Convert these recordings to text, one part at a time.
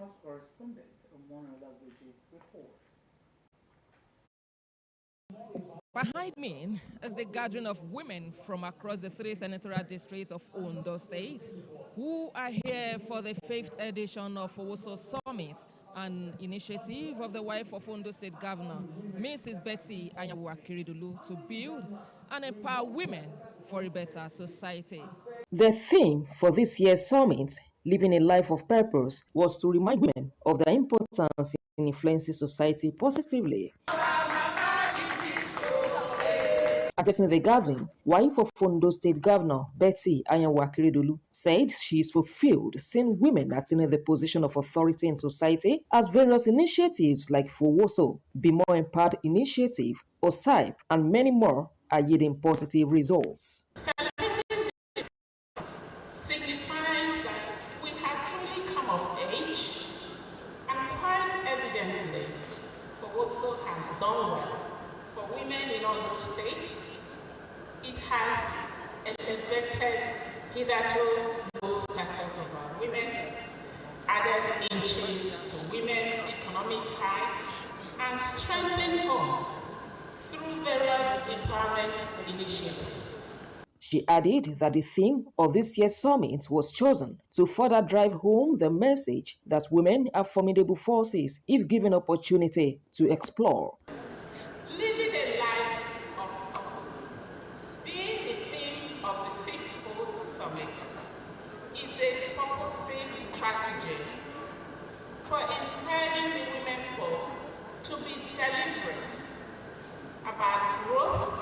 House correspondent Omona Lagweji reports. Behind me is the gathering of women from across the 3 senatorial districts of Ondo State who are here for the 5th edition of Osrc Summit, an initiative of the wife of Ondo State Governor, Mrs. Betty Anyanwu to build and empower women for a better society. The theme for this year's summit, Living a Life of Purpose, was to remind women of their importance in influencing society positively. Addressing the gathering, wife of Ondo State Governor Betty Anyanwu said she is fulfilled seeing women attaining the position of authority in society as various initiatives like FOWOSO, Be More Empowered Initiative, Osrc, and many more are yielding positive results. Signifies that we have truly come of age, and quite evidently, FOWOSO has done well for women in Ondo State. It has elevated hitherto low status of our women, added inches to women's economic heights, and strengthened homes through various empowerment initiatives. She added that the theme of this year's summit was chosen to further drive home the message that women are formidable forces if given opportunity to explore. Living a life of purpose, being the theme of the 5th Osrc Summit, is a purposive strategy for inspiring the women folk to be deliberate about growth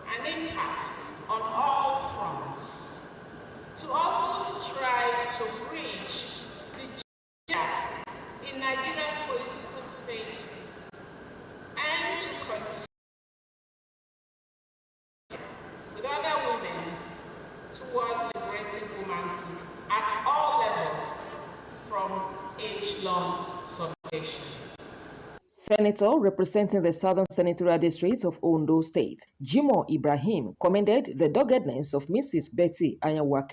and impact on all fronts, to also strive to bridge the gap in Nigeria's political space and to continue with other women toward liberating womanhood at all levels from age-long subjugation. Senator representing the Southern Senatorial District of Ondo State, Jimoh Ibrahim, commended the doggedness of Mrs. Betty Anyanwu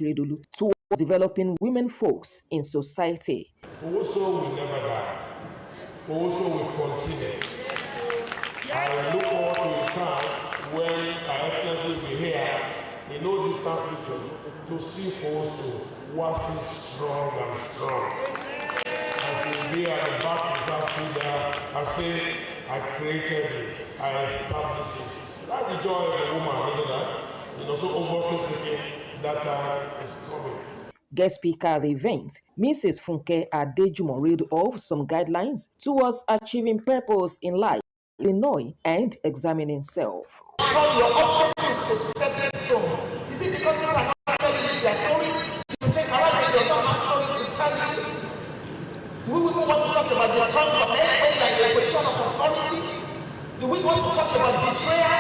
towards developing women folks in society. FOWOSO will never die. FOWOSO will continue. I look forward to a time when Her Excellency will be here in no distant future to see FOWOSO waxing strong and strong. I will be at the back of that I say, I created it, I established it. That's the joy of the woman, isn't that? You know, so overall speaking, that time is coming. Guest speaker at the event, Mrs. Funke Adejumo read off some guidelines towards achieving purpose in life, Illinois, and examining self. Turn your obstacles to stepping stones. Is it because you are not telling their stories? You think around you don't have stories to tell you? Do we want to talk about the terms of anything like the position of authority? Do we want to talk about betrayal?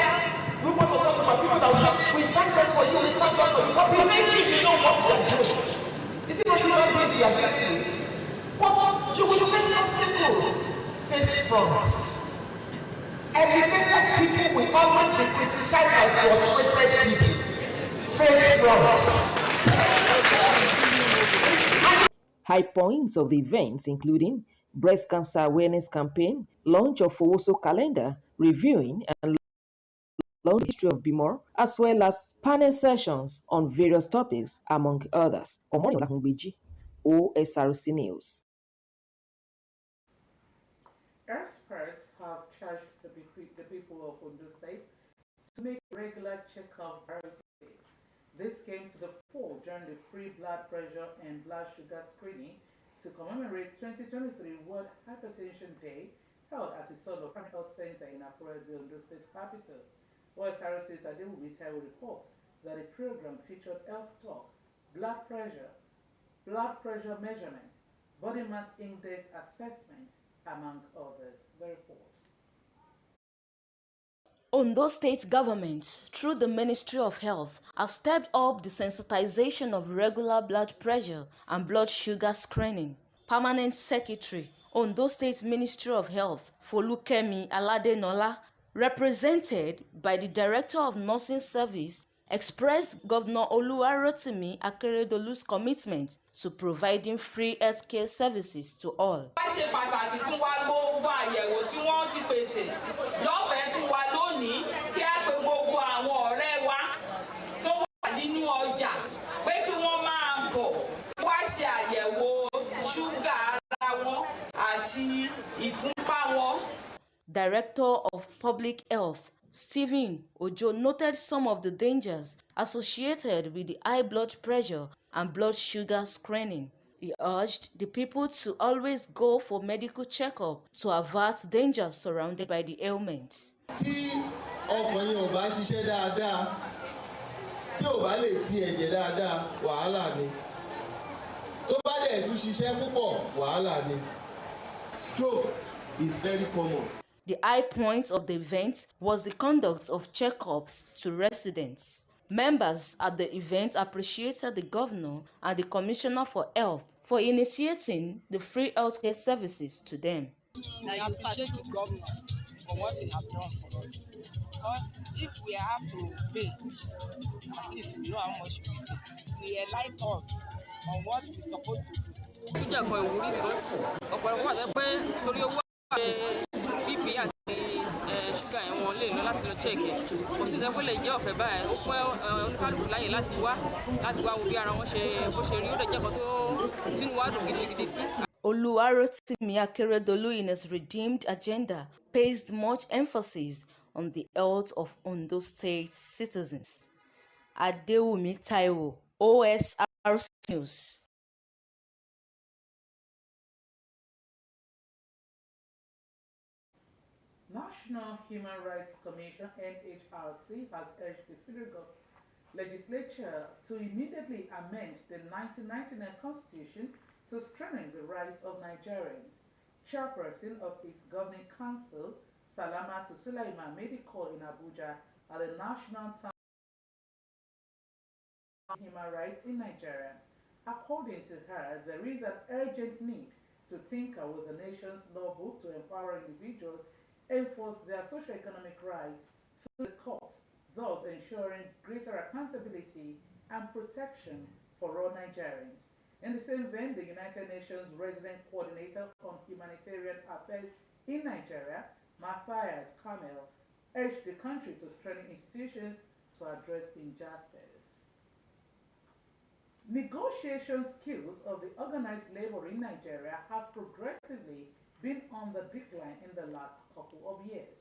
We want to talk about people that will say, we thank God for you, we thank God for you. But behind you know what they are doing. Is it not human beings you are dealing with? But you will face obstacles, face front. Elevated people will always be criticized by frustrated people. Face front. High points of the events including breast cancer awareness campaign, launch of FOWOSO calendar, reviewing and launch the history of Be More, as well as panel sessions on various topics, among others. Omona Lagweji, Osrc News. Experts have charged the people of Ondo State to make regular checkup priority. This came to the fore during the free blood pressure and blood sugar screening to commemorate 2023 World Hypertension Day held at the Solo Primary Health Center in Akure, the Ondo State capital. Osrc's Adewumi Taiwo reports that the program featured health talk, blood pressure measurement, body mass index assessment, among others. The report. Ondo State government, through the Ministry of Health, has stepped up the sensitization of regular blood pressure and blood sugar screening. Permanent Secretary, Ondo State Ministry of Health, Folukemi Aladenola, represented by the Director of Nursing Service, expressed Governor Oluwarotimi Akeredolu's commitment to providing free healthcare services to all. Director of Public Health Stephen Ojo noted some of the dangers associated with the high blood pressure and blood sugar screening. He urged the people to always go for medical checkup to avert dangers surrounded by the ailments. Tí ọkàn yẹn ò bá ṣiṣẹ́ dáadáa, tí ò bá lè ti ẹ̀jẹ̀ dáadáa, wàhálà ni. Tó bá dẹ̀ tún ṣiṣẹ́ púpọ̀, wàhálà ni. Stroke is very common. The high point of the event was the conduct of checkups to residents. Members at the event appreciated the governor and the Commissioner for Health for initiating the free healthcare services to them. I appreciate the governor for what they have done for us. Because if we have to pay, at least we know how much we pay. We enlighten us on what we're supposed to do. Oluwarotimi Akeredolu, in his redeemed agenda, placed much emphasis on the health of Ondo State citizens. Adewumi Taiwo, Osrc News. National Human Rights Commission (NHRC) has urged the federal legislature to immediately amend the 1999 Constitution to strengthen the rights of Nigerians. Chairperson of its governing council, Salamatu Sulaiman, made a call in Abuja at the National Town on Human Rights in Nigeria. According to her, there is an urgent need to tinker with the nation's law book to empower individuals enforce their socio-economic rights through the courts, thus ensuring greater accountability and protection for all Nigerians. In the same vein, the United Nations Resident Coordinator on Humanitarian Affairs in Nigeria, Matthias Kamel, urged the country to strengthen institutions to address injustice. Negotiation skills of the organized labor in Nigeria have progressively been on the decline in the last couple of years.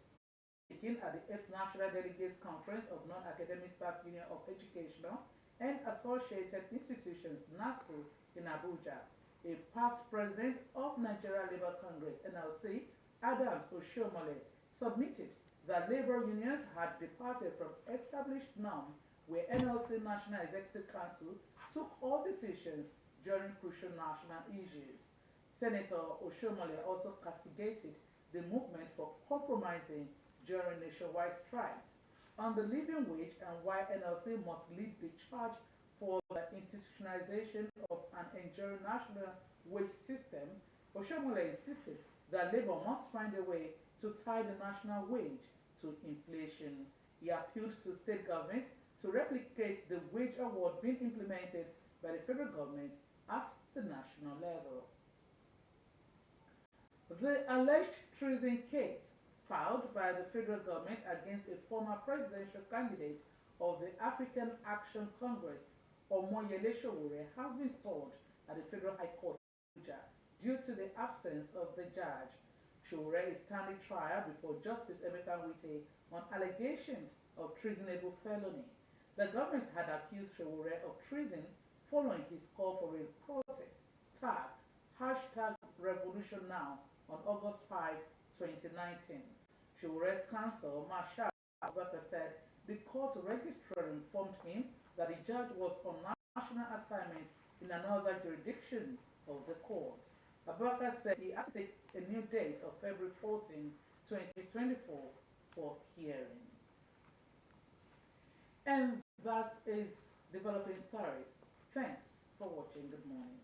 Speaking at the 8th National Delegates Conference of Non-Academic Staff Union of Educational and Associated Institutions, NASU, in Abuja, a past president of Nigeria Labour Congress, NLC, Adams Oshomole, submitted that labor unions had departed from established norms where NLC National Executive Council took all decisions during crucial national issues. Senator Oshomole also castigated the movement for compromising during nationwide strikes on the living wage and why NLC must lead the charge for the institutionalization of an enduring national wage system. Oshomole insisted that labor must find a way to tie the national wage to inflation. He appealed to state governments to replicate the wage award being implemented by the federal government at the national level. The alleged treason case filed by the federal government against a former presidential candidate of the African Action Congress, Omoyele Sowore, has been stalled at the Federal High Court in Abuja due to the absence of the judge. Sowore is standing trial before Justice Emeka Nwite on allegations of treasonable felony. The government had accused Sowore of treason following his call for a protest tagged #RevolutionNow on August 5, 2019. Showore's counsel, Marshal Abubakar, said the court registrar informed him that the judge was on national assignment in another jurisdiction of the court. Abubakar said he had to take a new date of February 14, 2024 for hearing. And that is Developing Stories. Thanks for watching. Good morning.